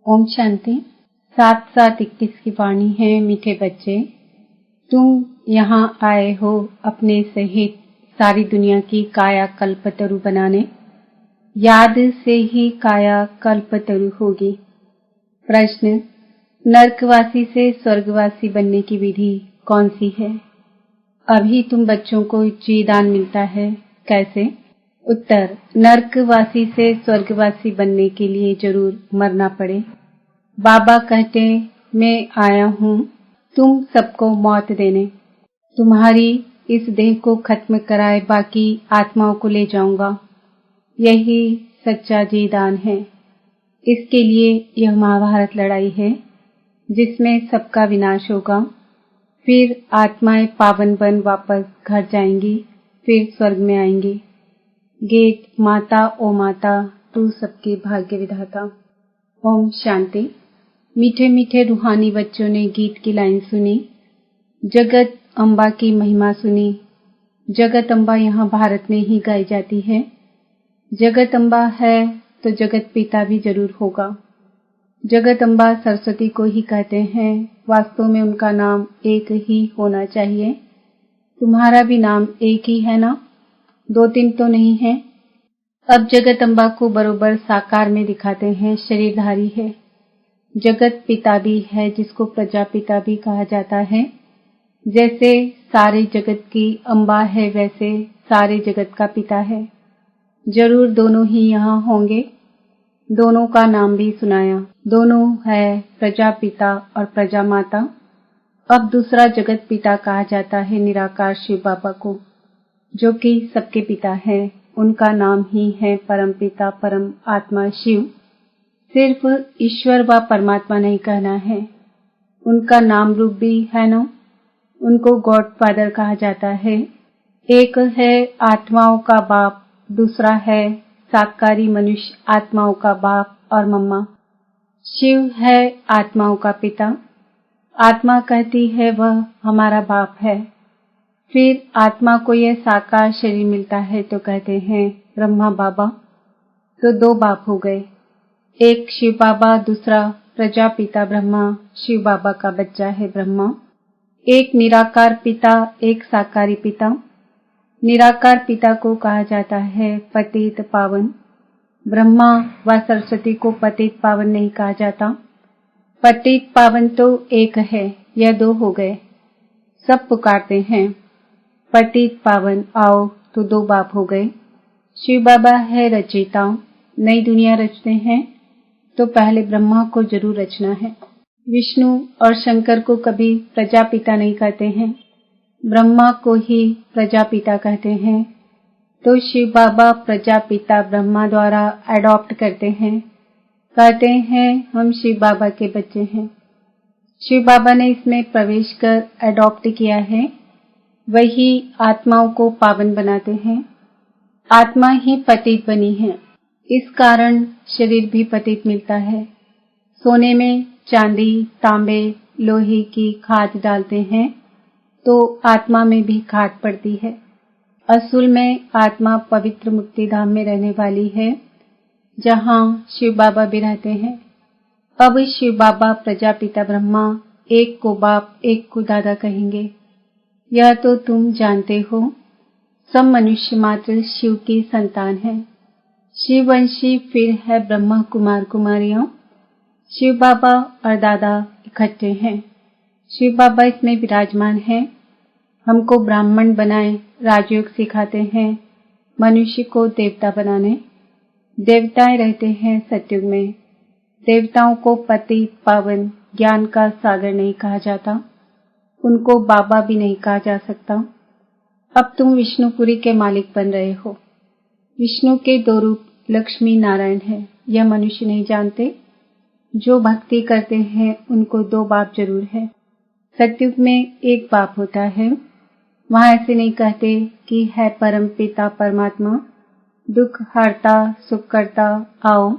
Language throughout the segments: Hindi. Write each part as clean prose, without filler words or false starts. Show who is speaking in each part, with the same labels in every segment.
Speaker 1: ओम शांति। 7/7/21 की वाणी है। मीठे बच्चे, तुम यहाँ आए हो अपने सहित सारी दुनिया की काया कल्पतरु बनाने। याद से ही काया कल्पतरु होगी। प्रश्न, नरकवासी से स्वर्गवासी बनने की विधि कौन सी है? अभी तुम बच्चों को जीदान मिलता है, कैसे? उत्तर, नरकवासी से स्वर्गवासी बनने के लिए जरूर मरना पड़े। बाबा कहते, मैं आया हूँ तुम सबको मौत देने। तुम्हारी इस देह को खत्म कराए बाकी आत्माओं को ले जाऊंगा। यही सच्चा जीदान है। इसके लिए यह महाभारत लड़ाई है जिसमें सबका विनाश होगा। फिर आत्माएं पावन बन वापस घर जाएंगी, फिर स्वर्ग में आएंगी। गीत माता ओ माता तू सबके भाग्य विधाता। ओम शांति। मीठे मीठे रूहानी बच्चों ने गीत की लाइन सुनी, जगत अम्बा की महिमा सुनी। जगत अम्बा यहाँ भारत में ही गाई जाती है। जगत अम्बा है तो जगत पिता भी जरूर होगा। जगत अम्बा सरस्वती को ही कहते हैं। वास्तव में उनका नाम एक ही होना चाहिए। तुम्हारा भी नाम एक ही है ना? 2-3 तो नहीं है। अब जगत अम्बा को बरोबर साकार में दिखाते हैं। शरीरधारी है। जगत पिता भी है जिसको प्रजापिता भी कहा जाता है। जैसे सारे जगत की अम्बा है वैसे सारे जगत का पिता है। जरूर दोनों ही यहाँ होंगे। दोनों का नाम भी सुनाया। दोनों है प्रजापिता और प्रजा माता। अब दूसरा जगत पिता कहा जाता है निराकार शिव बाबा को, जो कि सबके पिता है। उनका नाम ही है परम पिता परम आत्मा शिव। सिर्फ ईश्वर व परमात्मा नहीं कहना है, उनका नाम रूप भी है ना। उनको गॉड फादर कहा जाता है। एक है आत्माओं का बाप, दूसरा है साकारी मनुष्य आत्माओं का बाप और मम्मा। शिव है आत्माओं का पिता। आत्मा कहती है वह हमारा बाप है। फिर आत्मा को यह साकार शरीर मिलता है तो कहते हैं ब्रह्मा बाबा। तो 2 बाप हो गए, एक शिव बाबा, दूसरा प्रजापिता ब्रह्मा। शिव बाबा का बच्चा है ब्रह्मा। एक निराकार पिता, एक साकारी पिता। निराकार पिता को कहा जाता है पतित पावन। ब्रह्मा व सरस्वती को पतित पावन नहीं कहा जाता। पतित पावन तो एक है, यह 2 हो गए। सब पुकारते हैं पतित पावन आओ, तो 2 बाप हो गए। शिव बाबा है रचयिता। नई दुनिया रचते हैं तो पहले ब्रह्मा को जरूर रचना है। विष्णु और शंकर को कभी प्रजापिता नहीं कहते हैं, ब्रह्मा को ही प्रजापिता कहते हैं। तो शिव बाबा प्रजापिता ब्रह्मा द्वारा अडॉप्ट करते हैं। कहते हैं हम शिव बाबा के बच्चे हैं। शिव बाबा ने इसमें प्रवेश कर अडॉप्ट किया है। वही आत्माओं को पावन बनाते हैं। आत्मा ही पतित बनी है, इस कारण शरीर भी पतित मिलता है। सोने में चांदी तांबे लोहे की खाद डालते हैं तो आत्मा में भी खाद पड़ती है। असल में आत्मा पवित्र मुक्ति धाम में रहने वाली है, जहाँ शिव बाबा भी रहते हैं। अब शिव बाबा प्रजापिता ब्रह्मा एक को बाप एक को दादा कहेंगे। यह तो तुम जानते हो। सब मनुष्य मात्र शिव की संतान है। शिववंशी फिर है ब्रह्मा कुमार कुमारियां। शिव बाबा और दादा इकट्ठे हैं। शिव बाबा इसमें विराजमान है। हमको ब्राह्मण बनाए राजयोग सिखाते हैं, मनुष्य को देवता बनाने। देवताएं रहते हैं सतयुग में। देवताओं को पति पावन ज्ञान का सागर नहीं कहा जाता, उनको बाबा भी नहीं कहा जा सकता। अब तुम विष्णुपुरी के मालिक बन रहे हो। विष्णु के 2 रूप लक्ष्मी नारायण है, यह मनुष्य नहीं जानते। जो भक्ति करते हैं उनको 2 बाप जरूर है। सतयुग में एक बाप होता है। वहां ऐसे नहीं कहते कि है परम पिता परमात्मा दुख हरता सुख करता आओ।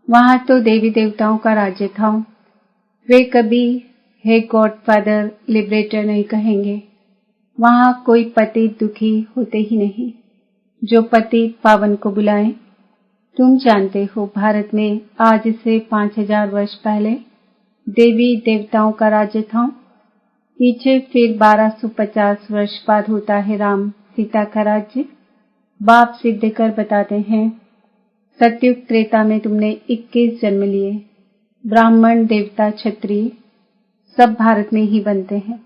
Speaker 1: वहां तो देवी देवताओं का राज्य था। वे कभी हे गॉड फादर लिबरेटर नहीं कहेंगे। वहां कोई पति दुखी होते ही नहीं। जो पति पावन को बुलाए तुम जानते हो भारत में आज से 5000 वर्ष पहले देवी देवताओं का राज्य था। पीछे फिर 1250 वर्ष बाद होता है राम सीता का राज्य। बाप सिद्ध कर बताते हैं, सतयुग त्रेता में तुमने 21 जन्म लिए। ब्राह्मण देवता क्षत्रिय सब भारत में ही बनते हैं।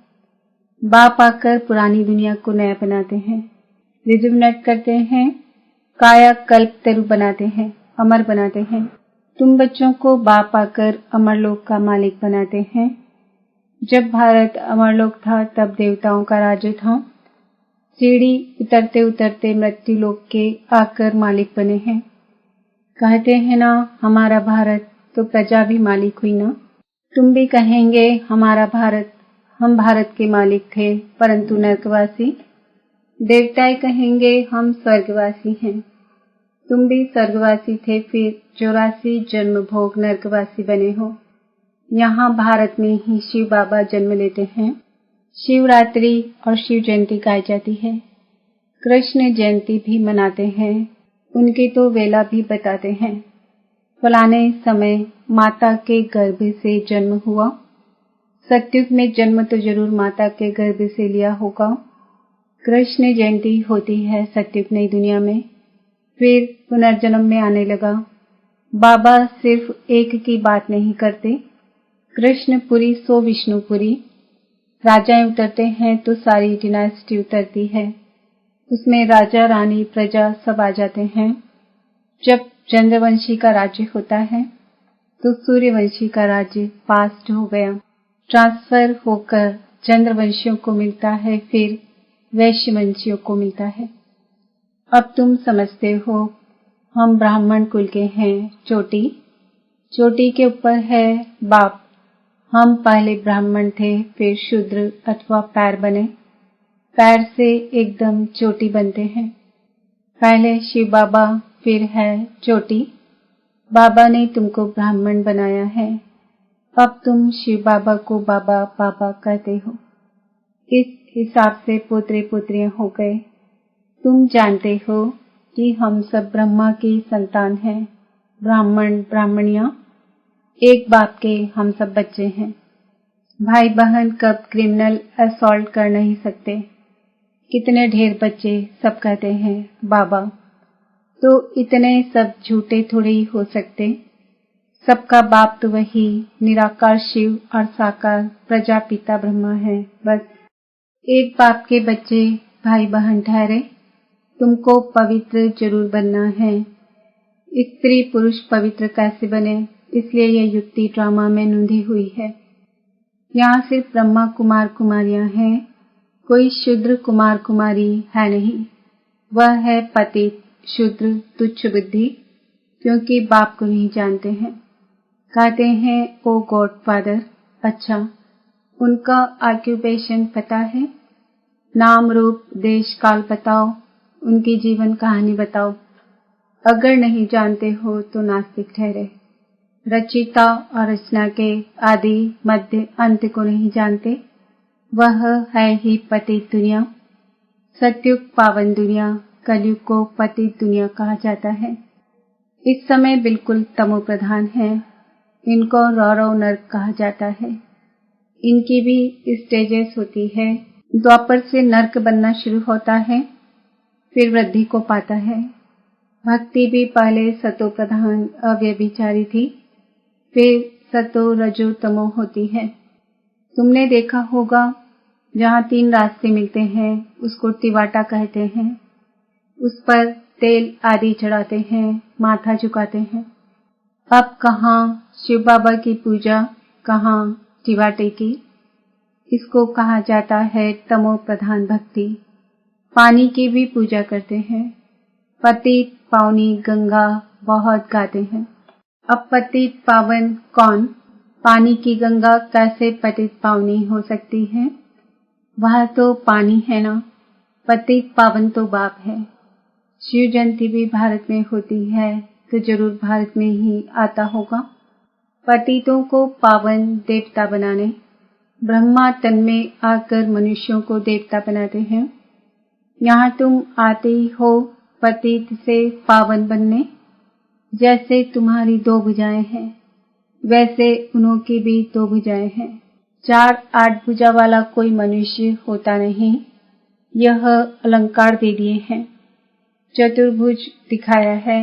Speaker 1: बाप आकर पुरानी दुनिया को नया बनाते हैं, रिजुवनेट करते हैं, काया कल्प तरु बनाते हैं, अमर बनाते हैं। तुम बच्चों को बाप आकर अमरलोक का मालिक बनाते हैं। जब भारत अमरलोक था तब देवताओं का राज्य था। सीढ़ी उतरते उतरते मृत्युलोक के आकर मालिक बने हैं। कहते हैं ना, हमारा भारत, तो प्रजा भी मालिक हुई ना। तुम भी कहेंगे हमारा भारत, हम भारत के मालिक थे परंतु नरकवासी। देवताएं कहेंगे हम स्वर्गवासी हैं। तुम भी स्वर्गवासी थे, फिर 84 जन्म भोग नरकवासी बने हो। यहाँ भारत में ही शिव बाबा जन्म लेते हैं। शिवरात्रि और शिव जयंती गाई जाती है। कृष्ण जयंती भी मनाते हैं। उनकी तो वेला भी बताते हैं। फलाने समय माता के गर्भ से जन्म हुआ। सतयुग में जन्म तो जरूर माता के गर्भ से लिया होगा। कृष्ण जयंती होती है सतयुग नई दुनिया में, फिर पुनर्जन्म में आने लगा। बाबा सिर्फ एक की बात नहीं करते, कृष्णपुरी सो विष्णुपुरी। राजाएं उतरते हैं तो सारी डिनास्टी उतरती है, उसमें राजा रानी प्रजा सब आ जाते हैं। जब चंद्रवंशी का राज्य होता है तो सूर्यवंशी का राज्य पास्ट हो गया, ट्रांसफर होकर चंद्रवंशियों को मिलता है, फिर वैश्यवंशियों को मिलता है। अब तुम समझते हो हम ब्राह्मण कुल के हैं। चोटी, चोटी के ऊपर है बाप। हम पहले ब्राह्मण थे, फिर शूद्र अथवा पैर बने। पैर से एकदम चोटी बनते हैं। पहले शिव बाबा, फिर है चोटी। बाबा ने तुमको ब्राह्मण बनाया है। अब तुम शिव बाबा को बाबा बाबा कहते हो। इस हिसाब से पोतरे पोतरियां हो गए। तुम जानते हो कि हम सब ब्रह्मा की संतान हैं। ब्राह्मण ब्राह्मणियां एक बाप के हम सब बच्चे हैं। भाई बहन कब क्रिमिनल असॉल्ट कर नहीं सकते। कितने ढेर बच्चे सब कहते हैं बाबा, तो इतने सब झूठे थोड़े ही हो सकते। सबका बाप तो वही निराकार शिव और साकार प्रजापिता ब्रह्मा है। बस एक बाप के बच्चे भाई बहन ठहरे। तुमको पवित्र जरूर बनना है। स्त्री पुरुष पवित्र कैसे बने, इसलिए यह युक्ति ड्रामा में नूंधी हुई है। यहाँ सिर्फ ब्रह्मा कुमार कुमारियां हैं, कोई शूद्र कुमार कुमारी है नहीं। वह है पतित शूद्र तुच्छ बुद्धि, क्योंकि बाप को नहीं जानते हैं। कहते हैं ओ गॉड फादर। अच्छा, उनका ऑक्यूपेशन पता है? नाम रूप देश काल बताओ, उनकी जीवन कहानी बताओ। अगर नहीं जानते हो तो नास्तिक ठहरे। रचिता और रचना के आदि मध्य अंत को नहीं जानते। वह है ही पतित दुनिया। सतयुग पावन दुनिया, कलयुग को पतित दुनिया कहा जाता है। इस समय बिल्कुल तमो प्रधान है। इनको रौरव नर्क कहा जाता है। इनकी भी स्टेजेस होती है। द्वापर से नर्क बनना शुरू होता है, फिर वृद्धि को पाता है। भक्ति भी पहले सतो प्रधान अव्यभिचारी थी, फिर सतो रजो तमो होती है। तुमने देखा होगा जहाँ 3 रास्ते मिलते हैं उसको तिवाटा कहते हैं। उस पर तेल आदि चढ़ाते हैं, माथा झुकाते हैं। अब कहाँ शिव बाबा की पूजा, कहाँ तिवाटे की। इसको कहा जाता है तमो प्रधान भक्ति। पानी की भी पूजा करते हैं। पतित पावनी गंगा बहुत गाते हैं। अब पतित पावन कौन? पानी की गंगा कैसे पतित पावनी हो सकती है? वह तो पानी है ना। पतित पावन तो बाप है। शिव जयंती भी भारत में होती है तो जरूर भारत में ही आता होगा। पतितों को पावन देवता बनाने। ब्रह्मा तन में आकर मनुष्यों को देवता बनाते हैं। यहाँ तुम आते ही हो पतित से पावन बनने। जैसे तुम्हारी 2 भुजाएं हैं, वैसे उन्हों की भी 2 भुजाएं हैं। 4-8 भुजा वाला कोई मनुष्य होता नहीं, यह अलंकार दे दिए हैं। चतुर्भुज दिखाया है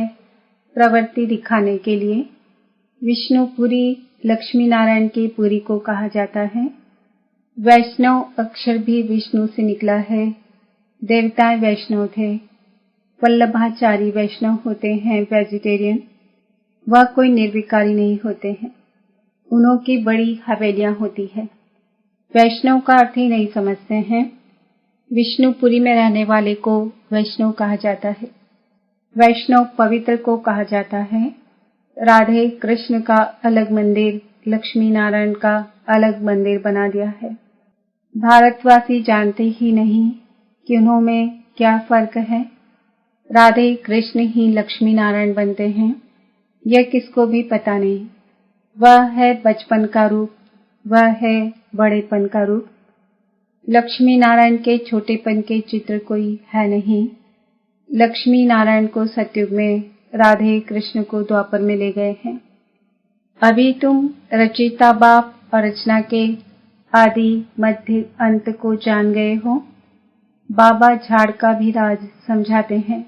Speaker 1: प्रवृत्ति दिखाने के लिए। विष्णुपुरी लक्ष्मी नारायण की पुरी को कहा जाता है। वैष्णव अक्षर भी विष्णु से निकला है। देवताएं वैष्णव थे। वल्लभाचारी वैष्णव होते हैं, वेजिटेरियन। वह कोई निर्विकारी नहीं होते हैं। उन्हों की बड़ी हवेलियां होती है। वैष्णव का अर्थ ही नहीं समझते हैं। विष्णुपुरी में रहने वाले को वैष्णव कहा जाता है। वैष्णव पवित्र को कहा जाता है। राधे कृष्ण का अलग मंदिर, लक्ष्मी नारायण का अलग मंदिर बना दिया है। भारतवासी जानते ही नहीं कि उन्हों में क्या फर्क है। राधे कृष्ण ही लक्ष्मी नारायण बनते हैं, यह किसको भी पता नहीं। वह है बचपन का रूप, वह है बड़ेपन का रूप। लक्ष्मी नारायण के छोटेपन के चित्र कोई है नहीं। लक्ष्मी नारायण को सतयुग में, राधे कृष्ण को द्वापर में ले गए हैं। अभी तुम रचयिता बाप और रचना के आदि मध्य अंत को जान गए हो। बाबा झाड़ का भी राज समझाते हैं,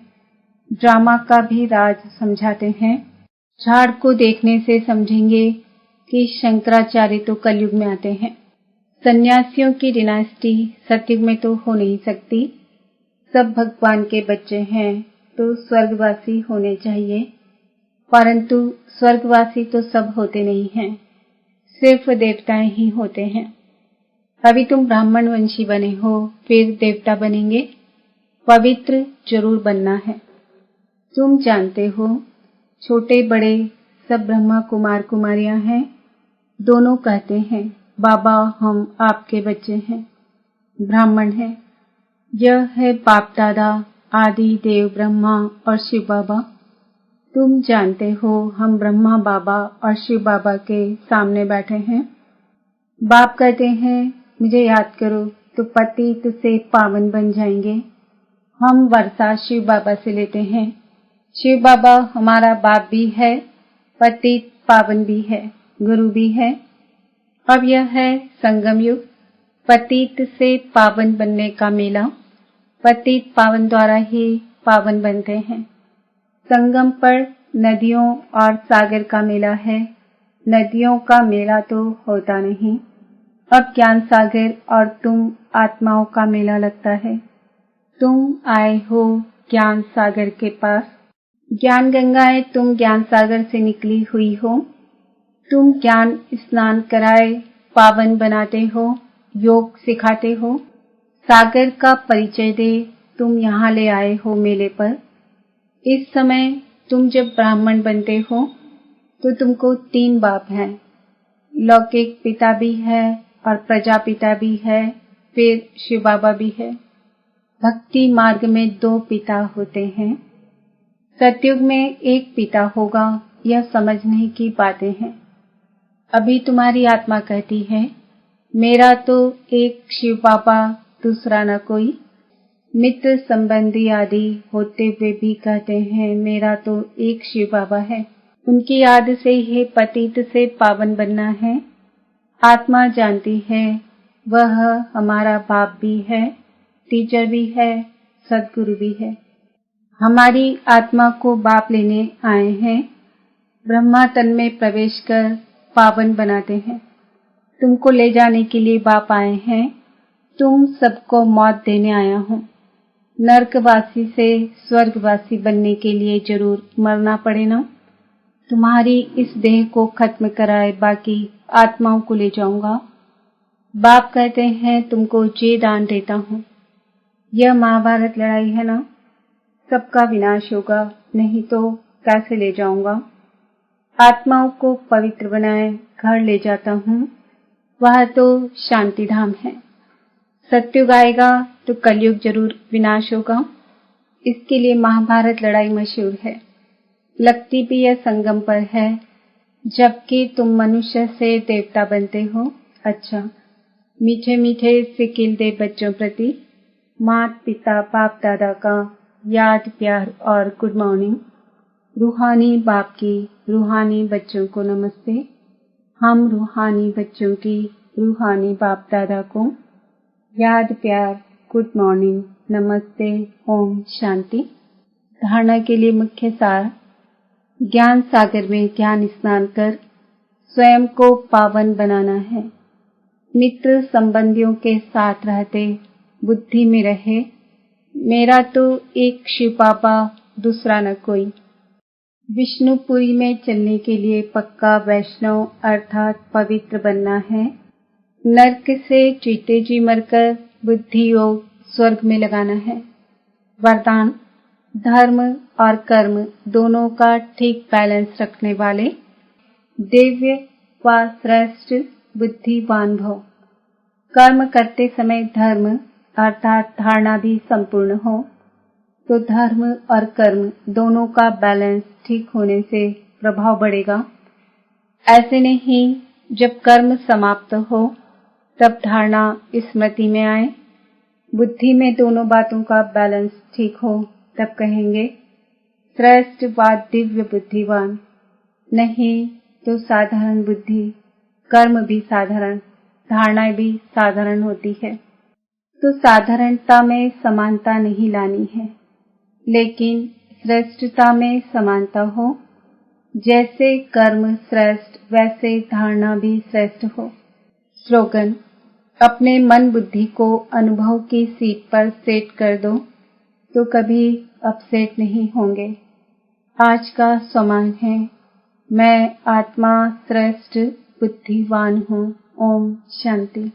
Speaker 1: ड्रामा का भी राज समझाते हैं। झाड़ को देखने से समझेंगे कि शंकराचार्य तो कलयुग में आते हैं। सन्यासियों की डिनास्टी सतयुग में तो हो नहीं सकती। सब भगवान के बच्चे हैं तो स्वर्गवासी होने चाहिए, परंतु स्वर्गवासी तो सब होते नहीं हैं, सिर्फ देवताएं ही होते हैं। अभी तुम ब्राह्मण वंशी बने हो, फिर देवता बनेंगे। पवित्र जरूर बनना है। तुम जानते हो छोटे बड़े सब ब्रह्मा कुमार कुमारियां हैं। दोनों कहते हैं बाबा हम आपके बच्चे हैं, ब्राह्मण हैं। यह है बाप दादा, आदि देव ब्रह्मा और शिव बाबा। तुम जानते हो हम ब्रह्मा बाबा और शिव बाबा के सामने बैठे हैं। बाप कहते हैं मुझे याद करो तो पतित से पावन बन जाएंगे। हम वर्षा शिव बाबा से लेते हैं। शिव बाबा हमारा बाप भी है, पतित पावन भी है, गुरु भी है। अब यह है संगम युग, पतित से पावन बनने का मेला। पतित पावन द्वारा ही पावन बनते हैं। संगम पर नदियों और सागर का मेला है। नदियों का मेला तो होता नहीं। अब ज्ञान सागर और तुम आत्माओं का मेला लगता है। तुम आए हो ज्ञान सागर के पास। ज्ञान गंगाएं तुम ज्ञान सागर से निकली हुई हो। तुम ज्ञान स्नान कराए पावन बनाते हो, योग सिखाते हो। सागर का परिचय दे तुम यहाँ ले आए हो मेले पर। इस समय तुम जब ब्राह्मण बनते हो तो तुमको 3 बाप हैं। लौकिक पिता भी है और प्रजापिता भी है, फिर शिव बाबा भी है। भक्ति मार्ग में 2 पिता होते हैं। सतयुग में 1 पिता होगा, यह समझने की बातें हैं। अभी तुम्हारी आत्मा कहती है मेरा तो एक शिव बाबा, दूसरा न कोई। मित्र संबंधी आदि होते हुए भी कहते हैं मेरा तो एक शिव बाबा है। उनकी याद से ही पतित से पावन बनना है। आत्मा जानती है वह हमारा बाप भी है, टीचर भी है, सदगुरु भी है। हमारी आत्मा को बाप लेने आए हैं। ब्रह्मा तन में प्रवेश कर पावन बनाते हैं। तुमको ले जाने के लिए बाप आए हैं। तुम सबको मौत देने आया हूँ। नरकवासी से स्वर्गवासी बनने के लिए जरूर मरना पड़े ना। तुम्हारी इस देह को खत्म कराए बाकी आत्माओं को ले जाऊंगा। बाप कहते हैं तुमको जे दान देता हूँ। यह महाभारत लड़ाई है ना, सबका विनाश होगा, नहीं तो कैसे ले जाऊंगा। आत्माओं को पवित्र बनाए घर ले जाता हूँ। वह तो शांति धाम है। सतयुग आएगा तो कलयुग जरूर विनाश होगा। इसके लिए महाभारत लड़ाई मशहूर है। लगती भी यह संगम पर है, जबकि तुम मनुष्य से देवता बनते हो। अच्छा, मीठे मीठे सिकिल दे बच्चों प्रति माता पिता बाप दादा का याद प्यार और गुड मॉर्निंग। रूहानी बाप की रूहानी बच्चों को नमस्ते। हम रूहानी बच्चों की रूहानी बाप दादा को याद, प्यार, गुड मॉर्निंग, नमस्ते, ओम शांति। धारणा के लिए मुख्य सार। ज्ञान सागर में ज्ञान स्नान कर स्वयं को पावन बनाना है। मित्र संबंधियों के साथ रहते बुद्धि में रहे, मेरा तो एक शिव बाबा, दूसरा न कोई। विष्णुपुरी में चलने के लिए पक्का वैष्णव अर्थात पवित्र बनना है। नरक से चीते जी मरकर बुद्धि योग स्वर्ग में लगाना है। वरदान, धर्म और कर्म दोनों का ठीक बैलेंस रखने वाले दिव्य व श्रेष्ठ बुद्धिवान भव। कर्म करते समय धर्म अर्थात धारणा भी संपूर्ण हो, तो धर्म और कर्म दोनों का बैलेंस ठीक होने से प्रभाव बढ़ेगा। ऐसे नहीं जब कर्म समाप्त हो तब धारणा स्मृति में आए, बुद्धि में दोनों बातों का बैलेंस ठीक हो, तब कहेंगे श्रेष्ठ व दिव्य बुद्धिवान। नहीं तो साधारण बुद्धि, कर्म भी साधारण, धारणाएं भी साधारण होती है। तो साधारणता में समानता नहीं लानी है, लेकिन श्रेष्ठता में समानता हो। जैसे कर्म श्रेष्ठ वैसे धारणा भी श्रेष्ठ हो। स्लोगन, अपने मन बुद्धि को अनुभव की सीट पर सेट कर दो तो कभी अपसेट नहीं होंगे। आज का सम्मान है, मैं आत्मा श्रेष्ठ बुद्धिवान हूँ। ओम शांति।